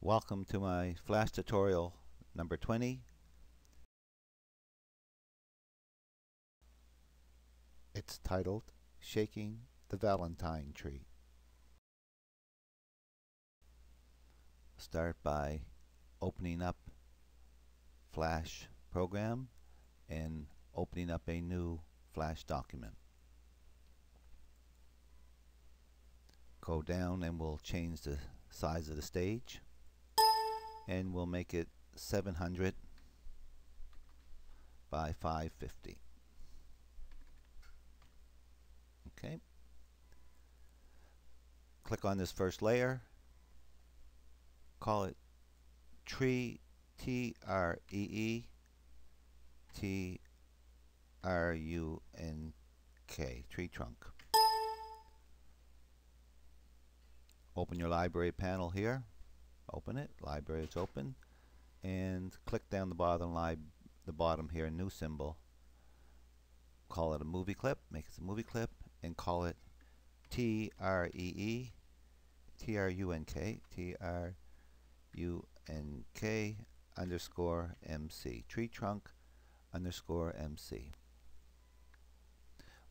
Welcome to my Flash tutorial number 20. It's titled Shaking the Valentine Tree. Start by opening up Flash program and opening up a new Flash document. Go down and we'll change the size of the stage, and we'll make it 700 by 550. Okay. Click on this first layer. Call it Tree, T-R-E-E, T-R-U-N-K, tree trunk. Open your library panel here. Open it. Library is open, and click down the bottom here, new symbol. Call it a movie clip. Make it a movie clip, and call it T-R-E-E, T-R-U-N-K, T-R-U-N-K underscore MC, tree trunk underscore MC.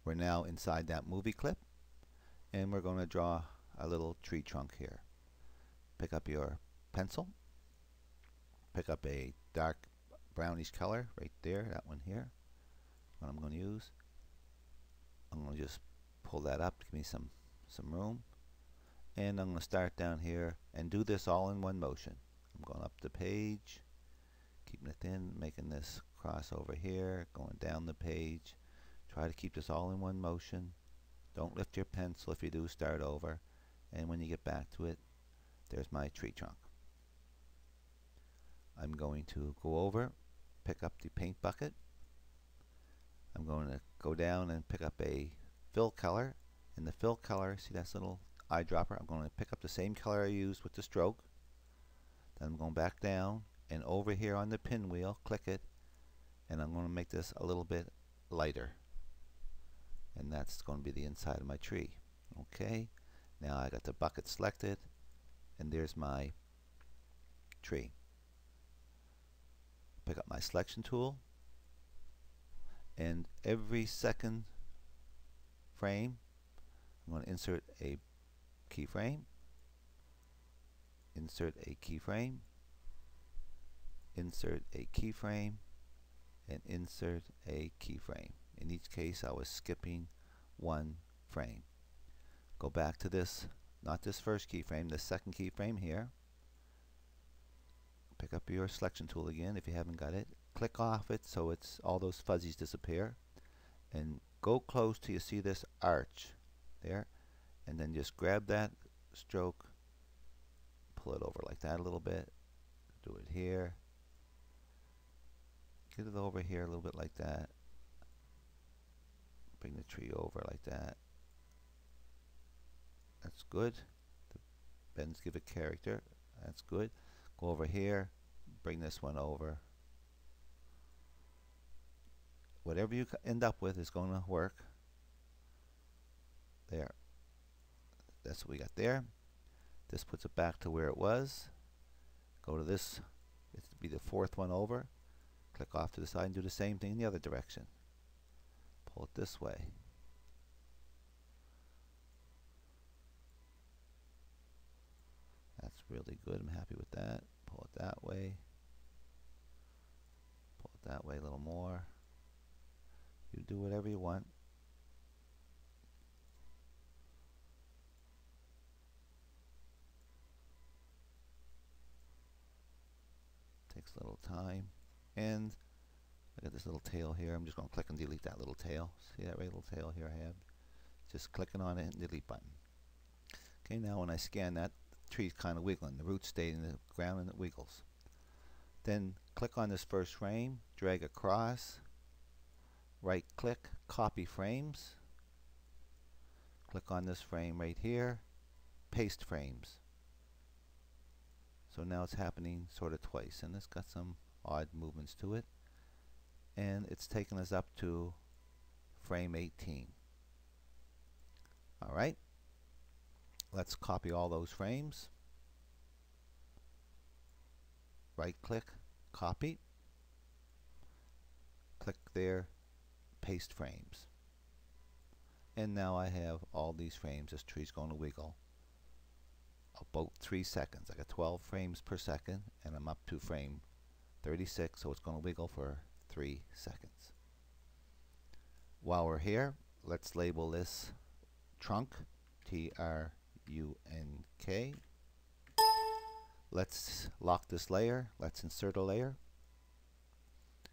We're now inside that movie clip, and we're going to draw a little tree trunk here. Pick up your pencil, pick up a dark brownish color right there, that one here, what I'm going to use. I'm going to just pull that up to give me some room, and I'm going to start down here and do this all in one motion. I'm going up the page, keeping it thin, making this cross over here, going down the page. Try to keep this all in one motion. Don't lift your pencil. If you do, start over, and when you get back to it, there's my tree trunk. I'm going to go over, pick up the paint bucket. I'm going to go down and pick up a fill color. In the fill color, see that little eyedropper? I'm going to pick up the same color I used with the stroke. Then I'm going back down, and over here on the pinwheel, click it, and I'm going to make this a little bit lighter. And that's going to be the inside of my tree. Okay, now I got the bucket selected, and there's my tree. Pick up my selection tool, and every second frame I'm going to insert a keyframe, insert a keyframe, insert a keyframe, and insert a keyframe. In each case I was skipping one frame. Go back to this, not this first keyframe, the second keyframe here. Pick up your selection tool again if you haven't got it. Click off it so it's all those fuzzies disappear, and go close till you see this arch there, and then just grab that stroke, pull it over like that a little bit, do it here, get it over here a little bit like that, bring the tree over like that. That's good. The bends give it character. That's good. Go over here, bring this one over. Whatever you end up with is going to work. There. That's what we got there. This puts it back to where it was. Go to this. It's to be the fourth one over. Click off to the side and do the same thing in the other direction. Pull it this way. That's really good. I'm happy with that. Pull it that way. Pull it that way a little more. You do whatever you want. Takes a little time. And I got this little tail here. I'm just going to click and delete that little tail. See that little tail here I have? Just clicking on it and delete button. Okay, now when I scan that, the tree's kind of wiggling. The roots stay in the ground and it wiggles. Then click on this first frame, drag across, right click, copy frames. Click on this frame right here, paste frames. So now it's happening sort of twice, and it's got some odd movements to it, and it's taken us up to frame 18. Alright, let's copy all those frames. right click, copy, click there, paste frames. And now I have all these frames. This tree's going to wiggle about 3 seconds. I got 12 frames per second, and I'm up to frame 36, so it's going to wiggle for 3 seconds. While we're here, let's label this trunk, T-R-U-N-K. Let's lock this layer. Let's insert a layer.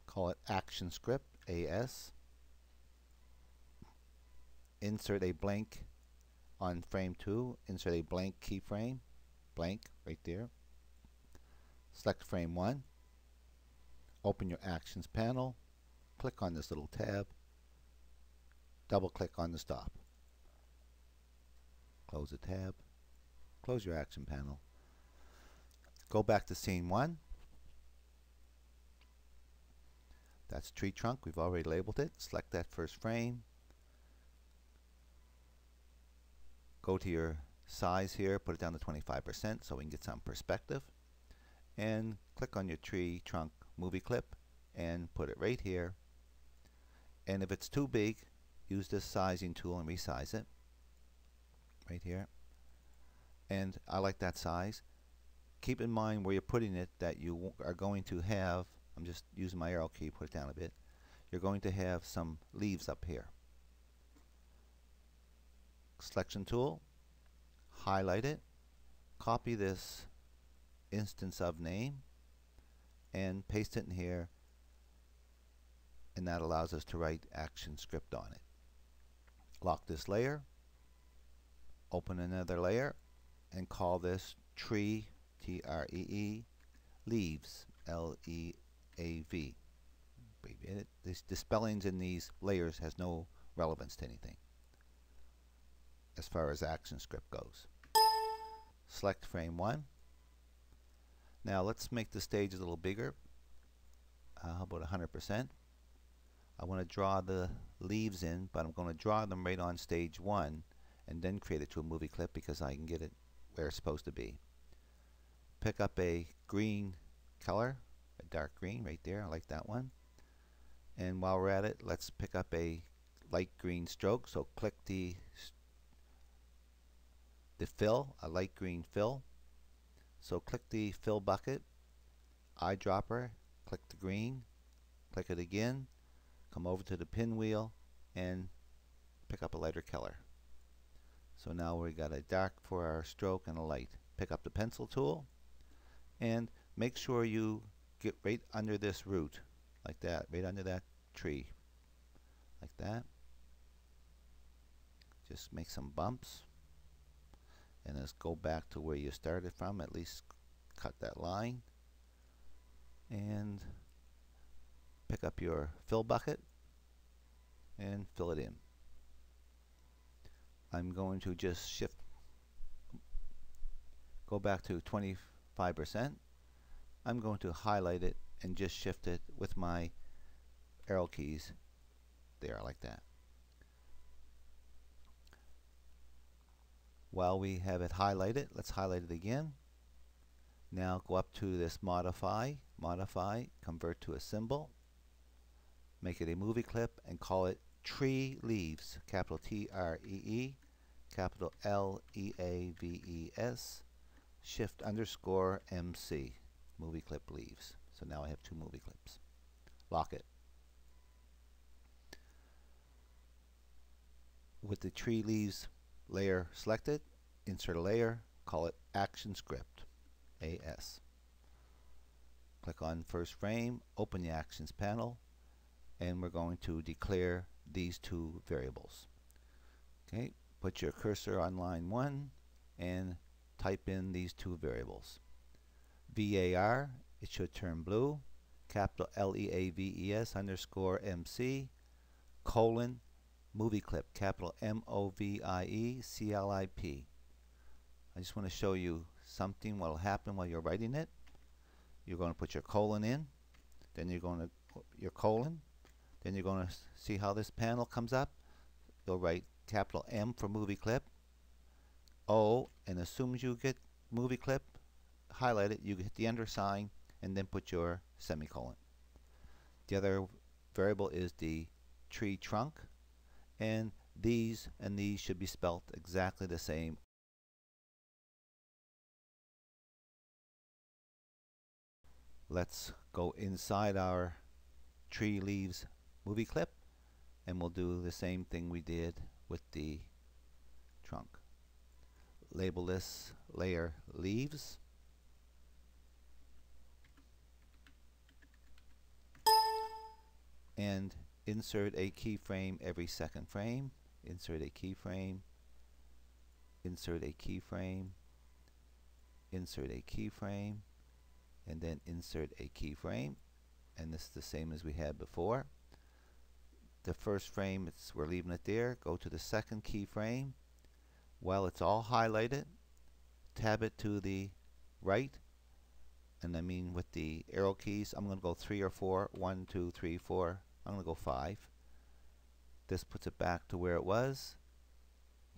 Call it Action Script, AS. Insert a blank on frame 2. Insert a blank keyframe, blank right there. Select frame 1. Open your Actions panel. Click on this little tab. Double click on the stop. Close the tab. Close your action panel. Go back to scene 1. That's tree trunk. We've already labeled it. Select that first frame. Go to your size here. Put it down to 25% so we can get some perspective. And click on your tree trunk movie clip and put it right here. And if it's too big, use this sizing tool and resize it right here. And I like that size. Keep in mind where you're putting it that you are going to have, I'm just using my arrow key, put it down a bit, you're going to have some leaves up here. Selection tool, highlight it, copy this instance of name and paste it in here, and that allows us to write Action Script on it. Lock this layer, open another layer, and call this Tree, T-R-E-E, Leaves, L-E-A-V. The spellings in these layers has no relevance to anything as far as Action Script goes. Select frame 1. Now let's make the stage a little bigger. How about 100%? I want to draw the leaves in, but I'm going to draw them right on stage 1 and then create it to a movie clip because I can get it where it's supposed to be. Pick up a green color, a dark green right there. I like that one. And while we're at it, let's pick up a light green stroke. So click the fill, a light green fill. So click the fill bucket, eyedropper, click the green, click it again, come over to the pinwheel and pick up a lighter color. So now we got a dark for our stroke and a light. Pick up the pencil tool and make sure you get right under this root, like that, right under that tree, like that. Just make some bumps and let's go back to where you started from, at least cut that line, and pick up your fill bucket and fill it in. I'm going to just shift, go back to 25%. I'm going to highlight it and just shift it with my arrow keys there, like that. While we have it highlighted, let's highlight it again. Now go up to this modify, convert to a symbol, make it a movie clip and call it Tree Leaves, capital T-R-E-E, capital L-E-A-V-E-S, shift underscore MC, movie clip leaves. So now I have 2 movie clips. Lock it. With the Tree Leaves layer selected, insert a layer, call it Action Script, AS. Click on first frame, open the Actions panel, and we're going to declare these 2 variables. Okay, put your cursor on line 1 and type in these 2 variables. VAR, it should turn blue, capital L-E-A-V-E-S underscore MC, colon, movie clip, capital M-O-V-I-E-C-L-I-P. I just want to show you something what will happen while you're writing it. You're going to put your colon in, then you're going to your colon, then you're going to see how this panel comes up. You'll write capital M for movie clip, O, and as soon as you get movie clip, highlight it, you hit the enter sign, and then put your semicolon. The other variable is the tree trunk, and these should be spelt exactly the same. Let's go inside our tree leaves movie clip, and we'll do the same thing we did with the trunk. Label this layer leaves, and insert a keyframe every second frame. Insert a keyframe, insert a keyframe, insert a keyframe, and then insert a keyframe. And this is the same as we had before. The first frame, we're leaving it there. Go to the second keyframe. While it's all highlighted, tab it to the right, and I mean with the arrow keys. I'm going to go 3 or 4. 1, 2, 3, 4. I'm going to go 5. This puts it back to where it was.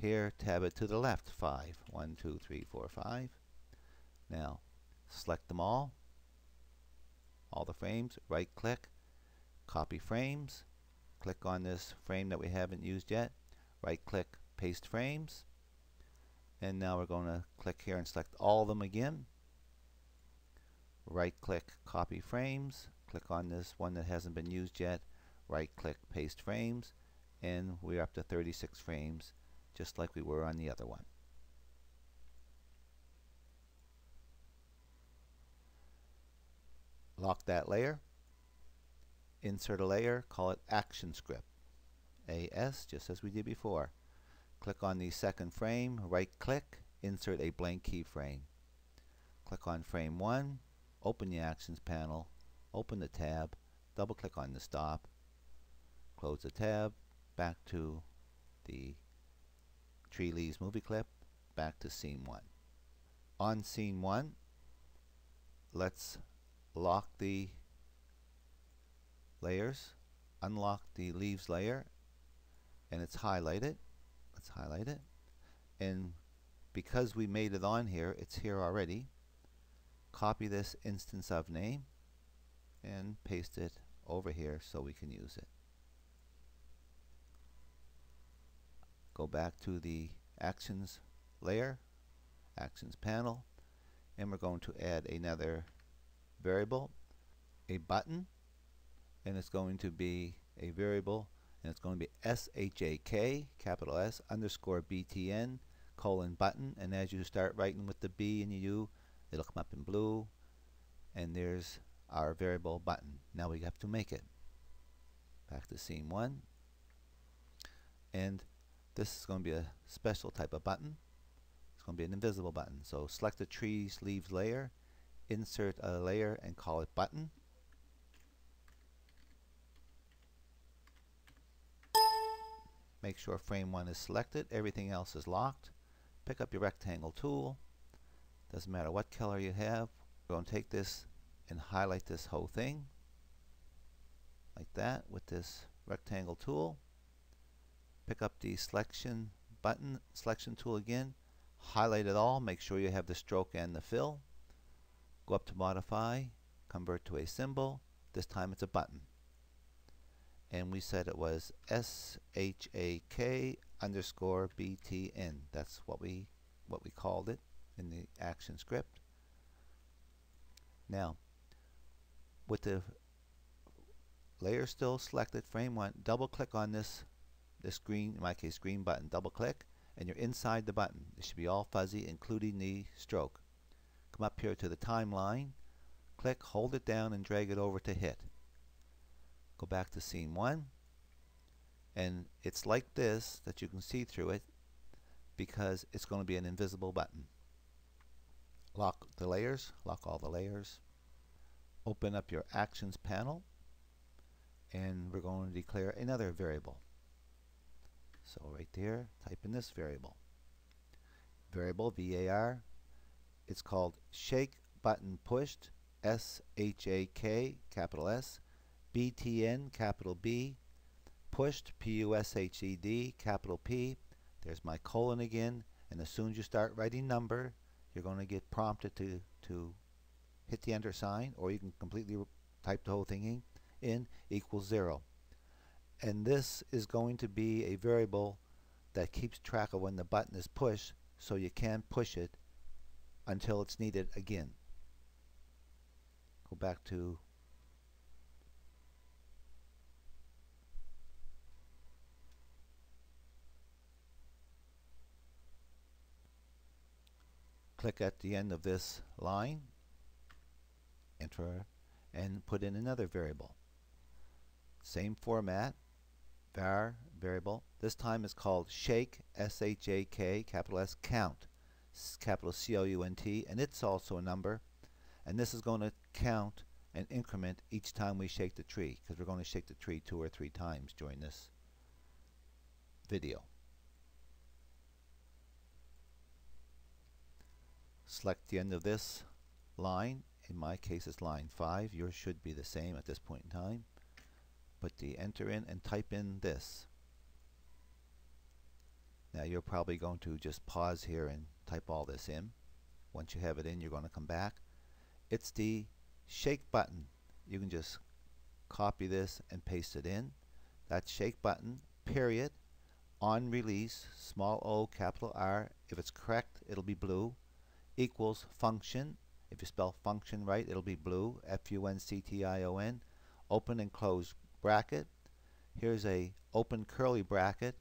Here, tab it to the left. 5. 1, 2, 3, 4, 5. Now, select them all the frames. Right click, copy frames. Click on this frame that we haven't used yet. Right click, paste frames. And now we're going to click here and select all of them again. Right click, copy frames. Click on this one that hasn't been used yet. Right click, paste frames. And we're up to 36 frames, just like we were on the other one. Lock that layer. Insert a layer, call it Action Script. AS, just as we did before. Click on the second frame, right click, insert a blank keyframe. Click on frame 1, open the Actions panel, open the tab, double click on the stop, close the tab, back to the Tree Leaves movie clip, back to scene 1. On scene 1, let's lock the layers, unlock the leaves layer, and it's highlighted. Let's highlight it, and because we made it on here, it's here already. Copy this instance of name and paste it over here so we can use it. Go back to the Actions layer, Actions panel, and we're going to add another variable, a button, and it's going to be a variable, and it's going to be SHAK, capital S, underscore BTN, colon button, and as you start writing with the B and the U, it'll come up in blue, and there's our variable button. Now we have to make it. Back to scene 1, and this is going to be a special type of button. It's going to be an invisible button. So select the trees leaves layer, insert a layer, and call it button. Make sure frame 1 is selected, everything else is locked. Pick up your rectangle tool. Doesn't matter what color you have. We're going to take this and highlight this whole thing like that with this rectangle tool. Pick up the selection button, selection tool again. Highlight it all. Make sure you have the stroke and the fill. Go up to modify, convert to a symbol. This time it's a button. And we said it was SHAK underscore BTN. That's what we called it in the action script. Now, with the layer still selected, frame 1, double click on this green, in my case green button, double click, and you're inside the button. It should be all fuzzy, including the stroke. Come up here to the timeline, click, hold it down, and drag it over to hit. Go back to scene 1, and it's like this that you can see through it because it's going to be an invisible button. Lock the layers, lock all the layers. Open up your Actions panel, and we're going to declare another variable. So right there, type in this variable. Variable, VAR, it's called shake button pushed, SHAK, capital S, BTN, capital B, pushed, PUSHED, capital P. There's my colon again, and as soon as you start writing number, you're going to get prompted to hit the enter sign, or you can completely type the whole thing in equals 0. And this is going to be a variable that keeps track of when the button is pushed, so you can push it until it's needed again. Go back to click at the end of this line, enter, and put in another variable. Same format, var variable. This time it's called shake, S-H-A-K, capital S, count, capital C-O-U-N-T, and it's also a number. And this is going to count and increment each time we shake the tree, because we're going to shake the tree 2 or 3 times during this video. Select the end of this line. In my case it's line 5. Yours should be the same at this point in time. Put the enter in and type in this. Now you're probably going to just pause here and type all this in. Once you have it in, you're going to come back. It's the shake button. You can just copy this and paste it in. That's shake button, period, on release, small o, capital R. If it's correct, it'll be blue, equals function. If you spell function right, it'll be blue, F-U-N-C-T-I-O-N, open and close bracket. Here's a open curly bracket,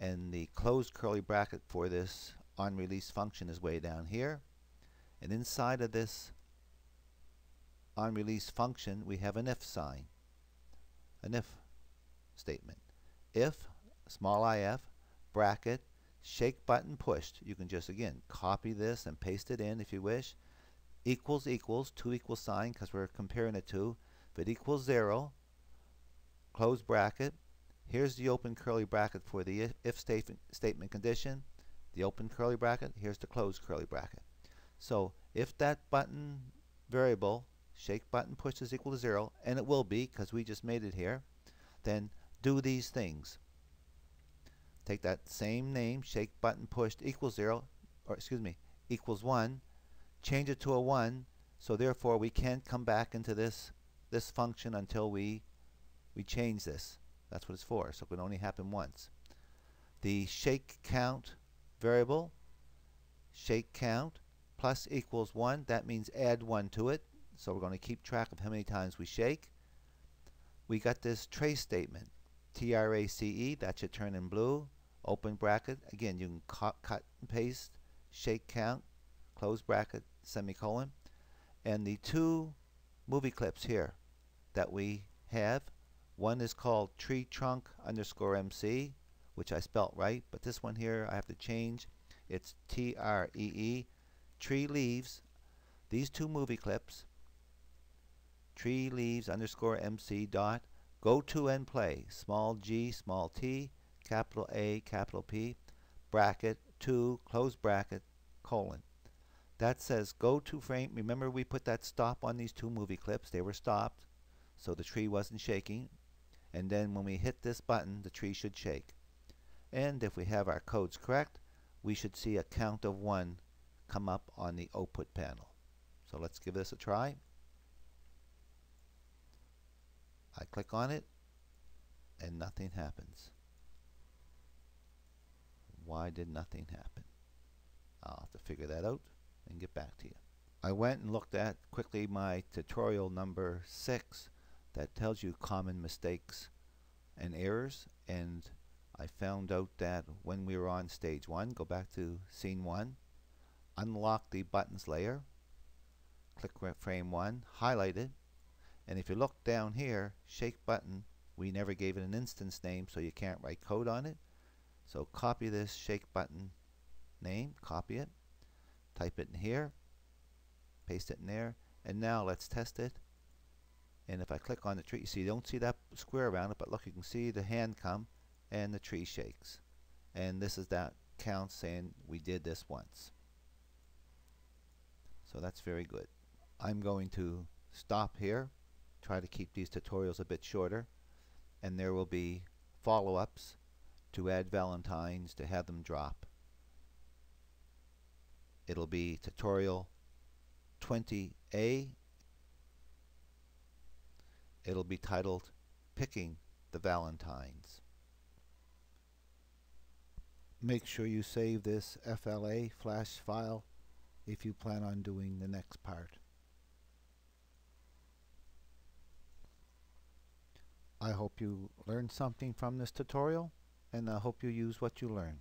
and the closed curly bracket for this on release function is way down here. And inside of this on release function we have an if sign, an if statement. If, small if, bracket, shake button pushed. You can just again copy this and paste it in if you wish. Equals equals, 2 equal sign because we're comparing it to. If it equals 0, close bracket. Here's the open curly bracket for the if statement condition. The open curly bracket, here's the closed curly bracket. So if that button variable, shake button push, is equal to 0, and it will be because we just made it here, then do these things. Take that same name, shake button pushed equals 0, or excuse me, equals 1, change it to a 1, so therefore we can't come back into this function until we change this. That's what it's for, so it can only happen once. The shake count variable, shake count plus equals 1, that means add 1 to it, so we're going to keep track of how many times we shake. We got this trace statement, T-R-A-C-E, that should turn in blue, open bracket, again you can cut and paste, shake count, close bracket, semicolon, and the 2 movie clips here that we have, one is called tree trunk underscore MC, which I spelt right, but this one here I have to change. It's T-R-E-E, tree leaves. These 2 movie clips, tree leaves underscore MC dot, go to and play, small g, small t, capital A, capital P, bracket, 2, close bracket, colon. That says go to frame. Remember we put that stop on these 2 movie clips. They were stopped, so the tree wasn't shaking. And then when we hit this button, the tree should shake. And if we have our codes correct, we should see a count of 1 come up on the output panel. So let's give this a try. I click on it and nothing happens. Why did nothing happen? I'll have to figure that out and get back to you. I went and looked at quickly my tutorial number 6 that tells you common mistakes and errors, and I found out that when we were on stage 1, go back to scene 1, unlock the buttons layer, click frame 1, highlight it, and if you look down here, shake button, we never gave it an instance name, so you can't write code on it. So copy this shake button name, copy it, type it in here, paste it in there, and now let's test it. And if I click on the tree, you see, you don't see that square around it, but look, you can see the hand come and the tree shakes. And this is that count saying we did this once. So that's very good. I'm going to stop here, try to keep these tutorials a bit shorter, and there will be follow-ups to add Valentines to have them drop. It'll be tutorial 20A It'll be titled Picking the Valentines. Make sure you save this FLA flash file if you plan on doing the next part. I hope you learned something from this tutorial, and I hope you use what you learn.